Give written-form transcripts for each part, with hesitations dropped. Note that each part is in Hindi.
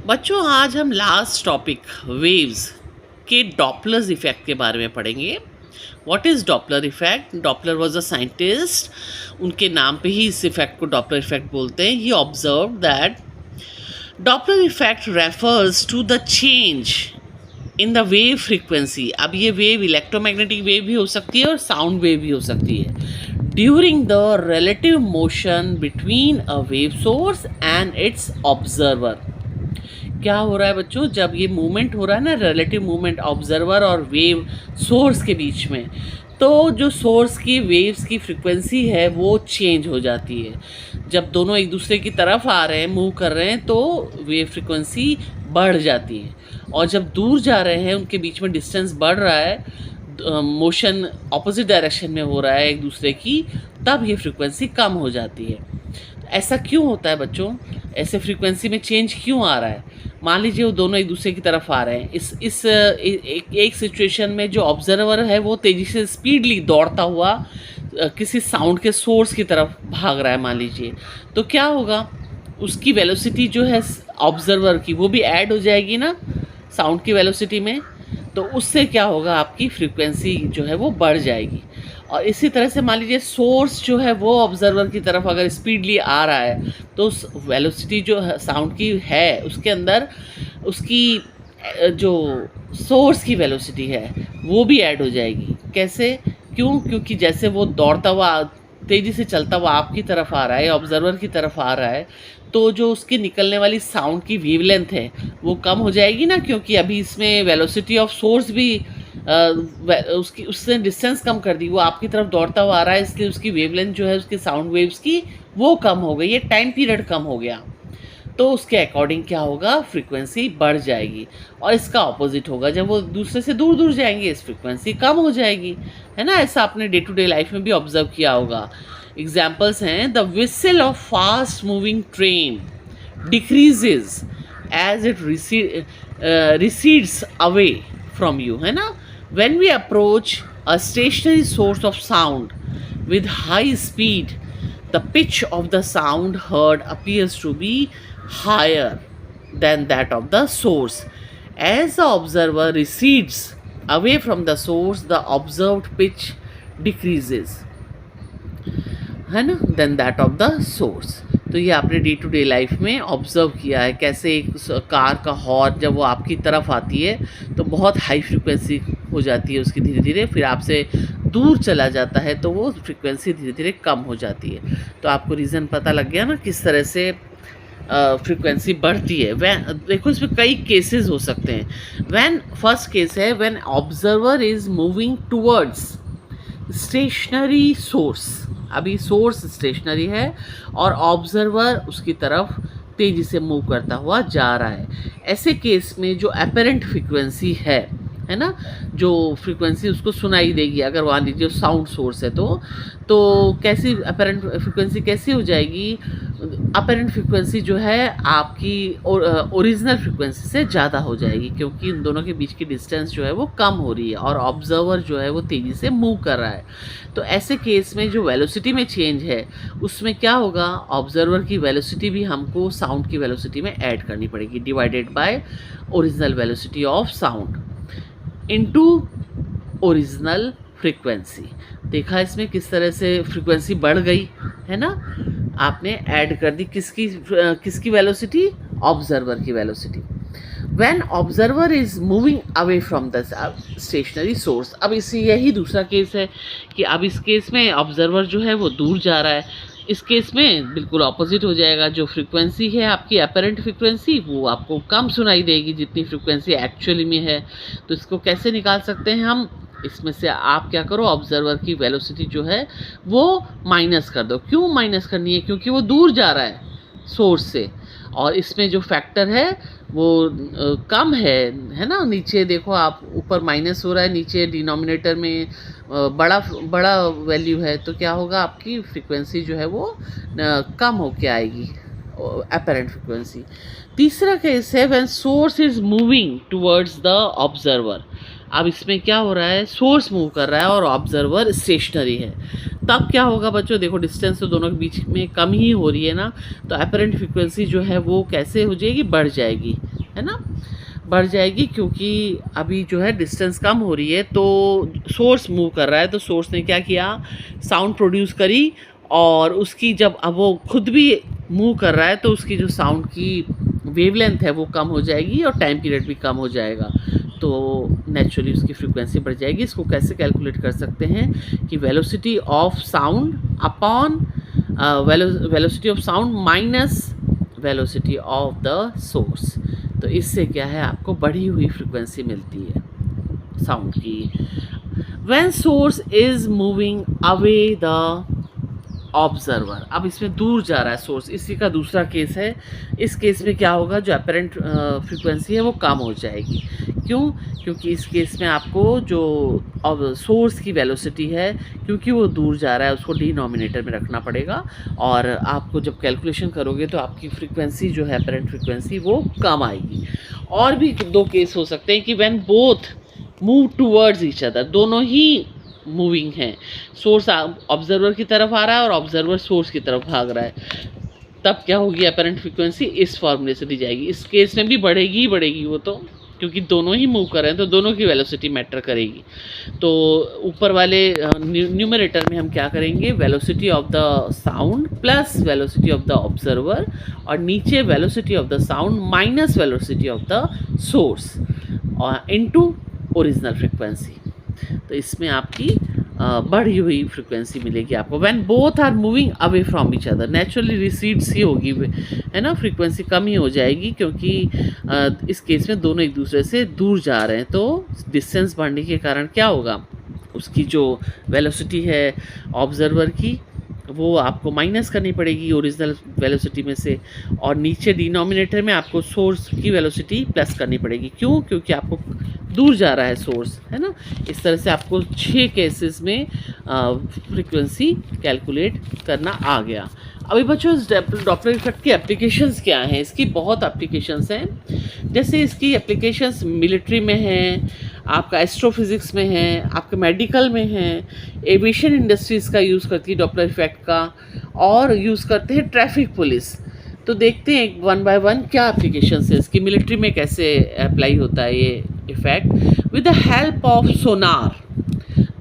बच्चों आज हम लास्ट टॉपिक वेव्स के डॉपलर्स इफेक्ट के बारे में पढ़ेंगे। What is Doppler effect? Doppler was a scientist, उनके नाम पे ही इस इफेक्ट को डॉपलर इफेक्ट बोलते हैं। He observe that Doppler effect refers to the change in the wave frequency. अब ये वेव इलेक्ट्रोमैग्नेटिक वेव भी हो सकती है और साउंड वेव भी हो सकती है during the relative motion between a wave source and it's observer. क्या हो रहा है बच्चों, जब ये मूवमेंट हो रहा है ना, रिलेटिव मूवमेंट ऑब्जर्वर और वेव सोर्स के बीच में, तो जो सोर्स की वेव्स की फ्रीक्वेंसी है वो चेंज हो जाती है। जब दोनों एक दूसरे की तरफ आ रहे हैं, मूव कर रहे हैं, तो वेव फ्रीक्वेंसी बढ़ जाती है, और जब दूर जा रहे हैं उनके बीच में डिस्टेंस बढ़ रहा है, मोशन ऑपोजिट डायरेक्शन में हो रहा है एक दूसरे की, तब ये फ्रीक्वेंसी कम हो जाती है। ऐसा क्यों होता है बच्चों? ऐसे फ्रीक्वेंसी में चेंज क्यों आ रहा है? मान लीजिए वो दोनों एक दूसरे की तरफ आ रहे हैं, एक सिचुएशन में जो ऑब्जर्वर है वो तेज़ी से स्पीडली दौड़ता हुआ किसी साउंड के सोर्स की तरफ भाग रहा है मान लीजिए, तो क्या होगा, उसकी वेलोसिटी जो है ऑब्जर्वर की वो भी ऐड हो जाएगी ना साउंड की वेलोसिटी में, तो उससे क्या होगा, आपकी फ्रीक्वेंसी जो है वो बढ़ जाएगी। और इसी तरह से मान लीजिए सोर्स जो है वो ऑब्जर्वर की तरफ अगर स्पीडली आ रहा है, तो उस वेलोसिटी जो साउंड की है उसके अंदर उसकी जो सोर्स की वेलोसिटी है वो भी ऐड हो जाएगी। कैसे? क्यों? क्योंकि जैसे वो दौड़ता हुआ तेज़ी से चलता हुआ आपकी तरफ आ रहा है, ऑब्जर्वर की तरफ आ रहा है, तो जो उसकी निकलने वाली साउंड की वेवलेंथ है वो कम हो जाएगी ना, क्योंकि अभी इसमें वेलोसिटी ऑफ सोर्स भी उसकी उसने डिस्टेंस कम कर दी, वो आपकी तरफ दौड़ता हुआ आ रहा है, इसलिए उसकी वेवलेंथ जो है उसकी साउंड वेव्स की वो कम हो गई, ये टाइम पीरियड कम हो गया, तो उसके अकॉर्डिंग क्या होगा, फ्रीक्वेंसी बढ़ जाएगी। और इसका ऑपोजिट होगा, जब वो दूसरे से दूर दूर जाएंगे इस फ्रीक्वेंसी कम हो जाएगी, है ना। ऐसा आपने डे टू डे लाइफ में भी ऑब्जर्व किया होगा। एग्जाम्पल्स हैं, the whistle of fast moving train decreases as it recedes away from you, है ना। When we approach a stationary source of sound with high speed, the pitch of the sound heard appears to be higher than that of the source. As the observer recedes away from the source, the observed pitch decreases, है ना, then that of the source. तो ये आपने डे टू डे लाइफ में ऑब्जर्व किया है, कैसे एक कार का हॉर्न जब वो आपकी तरफ आती है तो बहुत हाई फ्रीक्वेंसी हो जाती है उसकी, धीरे धीरे फिर आपसे दूर चला जाता है तो वो फ्रीक्वेंसी धीरे धीरे कम हो जाती है। तो आपको रीज़न पता लग गया ना किस तरह से फ्रीक्वेंसी बढ़ती है। देखो इसमें कई केसेस हो सकते हैं। फर्स्ट केस है when observer is moving towards stationary source. अभी सोर्स स्टेशनरी है और ऑब्जर्वर उसकी तरफ तेज़ी से मूव करता हुआ जा रहा है। ऐसे केस में जो अपरेंट फ्रीक्वेंसी है ना, जो फ्रीक्वेंसी उसको सुनाई देगी, अगर मान लीजिए साउंड सोर्स है तो कैसी अपरेंट फ्रीक्वेंसी कैसी हो जाएगी, अपरेंट फ्रीक्वेंसी जो है आपकी ओरिजिनल फ्रीक्वेंसी से ज़्यादा हो जाएगी, क्योंकि इन दोनों के बीच की डिस्टेंस जो है वो कम हो रही है और ऑब्जर्वर जो है वो तेज़ी से मूव कर रहा है। तो ऐसे केस में जो वेलोसिटी में चेंज है उसमें क्या होगा, ऑब्जर्वर की वेलोसिटी भी हमको साउंड की वेलोसिटी में ऐड करनी पड़ेगी, divided by original velocity of sound into original frequency. देखा इसमें किस तरह से फ्रीक्वेंसी बढ़ गई, है ना। आपने ऐड कर दी किसकी वेलोसिटी, ऑब्जर्वर की velocity. When observer is moving away from the stationary source. अब इसे यही दूसरा केस है कि अब इस केस में ऑब्जर्वर जो है वो दूर जा रहा है, इस केस में बिल्कुल ऑपोजिट हो जाएगा। जो फ्रीक्वेंसी है आपकी अपरेंट फ्रीक्वेंसी वो आपको कम सुनाई देगी जितनी फ्रीक्वेंसी एक्चुअली में है। तो इसको कैसे निकाल सकते हैं हम, इसमें से आप क्या करो, ऑब्जर्वर की वेलोसिटी जो है वो माइनस कर दो। क्यों माइनस करनी है? क्योंकि वो दूर जा रहा है सोर्स से, और इसमें जो फैक्टर है वो कम है ना। नीचे देखो आप, ऊपर माइनस हो रहा है, नीचे डिनोमिनेटर में बड़ा वैल्यू है, तो क्या होगा, आपकी फ्रीक्वेंसी जो है वो कम होके आएगी, अपरेंट फ्रीक्वेंसी। तीसरा केस है when source is moving towards the observer. अब इसमें क्या हो रहा है, सोर्स मूव कर रहा है और ऑब्जर्वर स्टेशनरी है, तब क्या होगा बच्चों, देखो डिस्टेंस तो दोनों के बीच में कम ही हो रही है ना, तो अपरेंट फ्रीक्वेंसी जो है वो कैसे हो जाएगी, बढ़ जाएगी, है ना, बढ़ जाएगी, क्योंकि अभी जो है डिस्टेंस कम हो रही है, तो सोर्स मूव कर रहा है, तो सोर्स ने क्या किया, साउंड प्रोड्यूस करी, और उसकी जब अब वो खुद भी मूव कर रहा है तो उसकी जो साउंड की वेवलेंथ है वो कम हो जाएगी और टाइम पीरियड भी कम हो जाएगा, तो नेचुरली उसकी फ्रीक्वेंसी बढ़ जाएगी। इसको कैसे कैलकुलेट कर सकते हैं कि velocity of sound upon velocity of sound minus velocity of the source, तो इससे क्या है, आपको बढ़ी हुई फ्रीक्वेंसी मिलती है साउंड की। When source is moving away the observer, अब इसमें दूर जा रहा है सोर्स, इसी का दूसरा केस है। इस केस में क्या होगा, जो अपेरेंट फ्रीक्वेंसी है वो कम हो जाएगी। क्यों? क्योंकि इस केस में आपको जो सोर्स की वेलोसिटी है, क्योंकि वो दूर जा रहा है, उसको डिनोमिनेटर में रखना पड़ेगा, और आपको जब कैलकुलेशन करोगे तो आपकी फ्रीक्वेंसी जो है अपेरेंट फ्रीक्वेंसी वो कम आएगी। और भी दो केस हो सकते हैं कि when both move towards each other, दोनों ही मूविंग है, सोर्स ऑब्जर्वर की तरफ आ रहा है और ऑब्जर्वर सोर्स की तरफ भाग रहा है, तब क्या होगी, अपेरेंट फ्रीक्वेंसी इस फॉर्मूले से दी जाएगी। इस केस में भी बढ़ेगी ही बढ़ेगी वो तो, क्योंकि दोनों ही मूव कर रहे हैं तो दोनों की वेलोसिटी मैटर करेगी। तो ऊपर वाले न्यूमरेटर में हम क्या करेंगे, velocity of the sound plus velocity of the observer, और नीचे velocity of the sound minus velocity of the source into original frequency. तो इसमें आपकी बढ़ी हुई फ्रीक्वेंसी मिलेगी आपको। When both are moving away from each other, naturally recedes ही होगी, है ना, फ्रीक्वेंसी कम ही हो जाएगी, क्योंकि इस केस में दोनों एक दूसरे से दूर जा रहे हैं, तो डिस्टेंस बढ़ने के कारण क्या होगा, उसकी जो वेलोसिटी है ऑब्जर्वर की वो आपको माइनस करनी पड़ेगी ओरिजिनल वेलोसिटी में से, और नीचे डिनोमिनेटर में आपको सोर्स की वेलोसिटी प्लस करनी पड़ेगी। क्यों? क्योंकि आपको दूर जा रहा है सोर्स, है ना। इस तरह से आपको 6 केसेस में फ्रीक्वेंसी कैलकुलेट करना आ गया। अभी बच्चों, इस डॉपलर इफेक्ट की एप्लीकेशंस क्या हैं? इसकी बहुत एप्लीकेशंस हैं। जैसे इसकी एप्लीकेशंस मिलिट्री में हैं, आपका एस्ट्रोफिज़िक्स में है, आपके मेडिकल में है, एविएशन इंडस्ट्रीज़ का यूज़ करती है डॉपलर इफेक्ट का, और यूज़ करते हैं ट्रैफिक पुलिस। तो देखते हैं वन बाय वन क्या एप्लीकेशंस है इसकी, मिलिट्री में कैसे अप्लाई होता है ये effect. With the help of Sonar,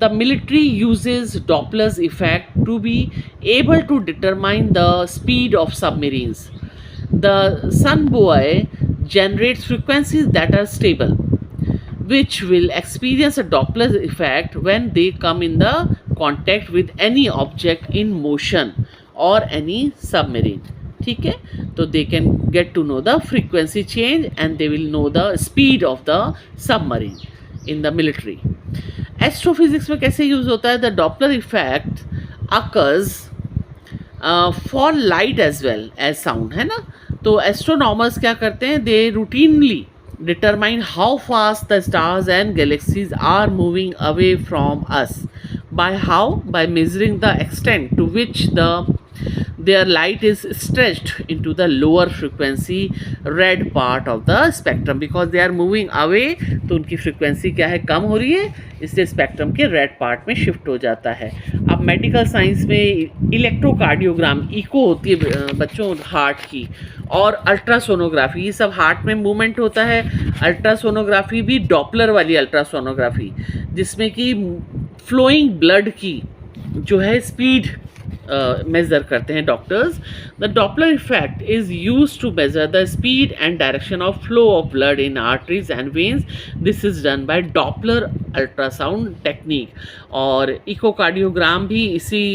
the military uses Doppler's effect to be able to determine the speed of submarines. The sun buoy generates frequencies that are stable, which will experience a Doppler effect when they come in the contact with any object in motion or any submarine. ठीक है, तो they can get to know the frequency change and they will know the speed of the submarine in the military. Astrophysics में कैसे यूज़ होता है, the Doppler effect occurs for light as well as sound, है ना। तो एस्ट्रोनॉमर्स क्या करते हैं, they routinely determine how fast the stars and galaxies are moving away from us. By how? By measuring the extent to which their light is stretched into the lower frequency red part of the spectrum, because they are moving away, तो उनकी फ्रीक्वेंसी क्या है, कम हो रही है, इससे स्पेक्ट्रम के रेड पार्ट में शिफ्ट हो जाता है। अब मेडिकल साइंस में इलेक्ट्रोकार्डियोग्राम, इको होती है बच्चों हार्ट की, और अल्ट्रासोनोग्राफी, ये सब हार्ट में मूवमेंट होता है। अल्ट्रासोनोग्राफी भी डॉपलर वाली अल्ट्रासोनोग्राफी, जिसमें कि फ्लोइंग ब्लड की जो है स्पीड मेज़र करते हैं doctors. The Doppler effect is use to measure the speed and direction of flow of blood in arteries and veins. This is done by Doppler ultrasound technique. और इकोकार्डियोग्राम भी इसी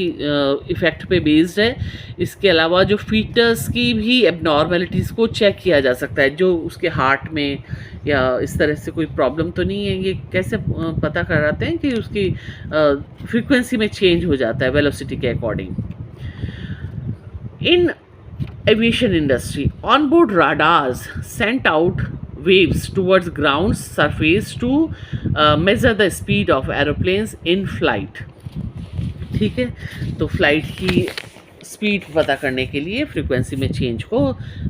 इफ़ेक्ट पे बेस्ड है। इसके अलावा जो फीटस की भी एबनॉर्मेलिटीज़ को चेक किया जा सकता है, जो उसके हार्ट में या इस तरह से कोई प्रॉब्लम तो नहीं है, ये कैसे पता कराते हैं कि उसकी फ्रीक्वेंसी में चेंज हो जाता है वेलोसिटी के according. In aviation industry, on board radars sent out waves towards ground surface to measure the speed of aeroplanes in flight. ठीक है, तो फ्लाइट की स्पीड पता करने के लिए फ्रीक्वेंसी में चेंज को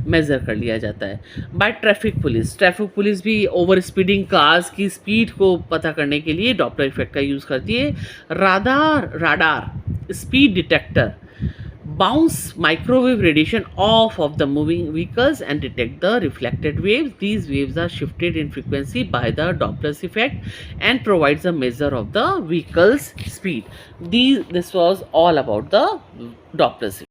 मेज़र कर लिया जाता है। बाय ट्रैफिक पुलिस भी ओवर स्पीडिंग कार्स की स्पीड को पता करने के लिए डॉपलर इफेक्ट का यूज़ करती है। Radar speed detector bounce microwave radiation off of the moving vehicles and detect the reflected waves. These waves are shifted in frequency by the Doppler's effect and provides a measure of the vehicle's speed. This was all about the Doppler's effect.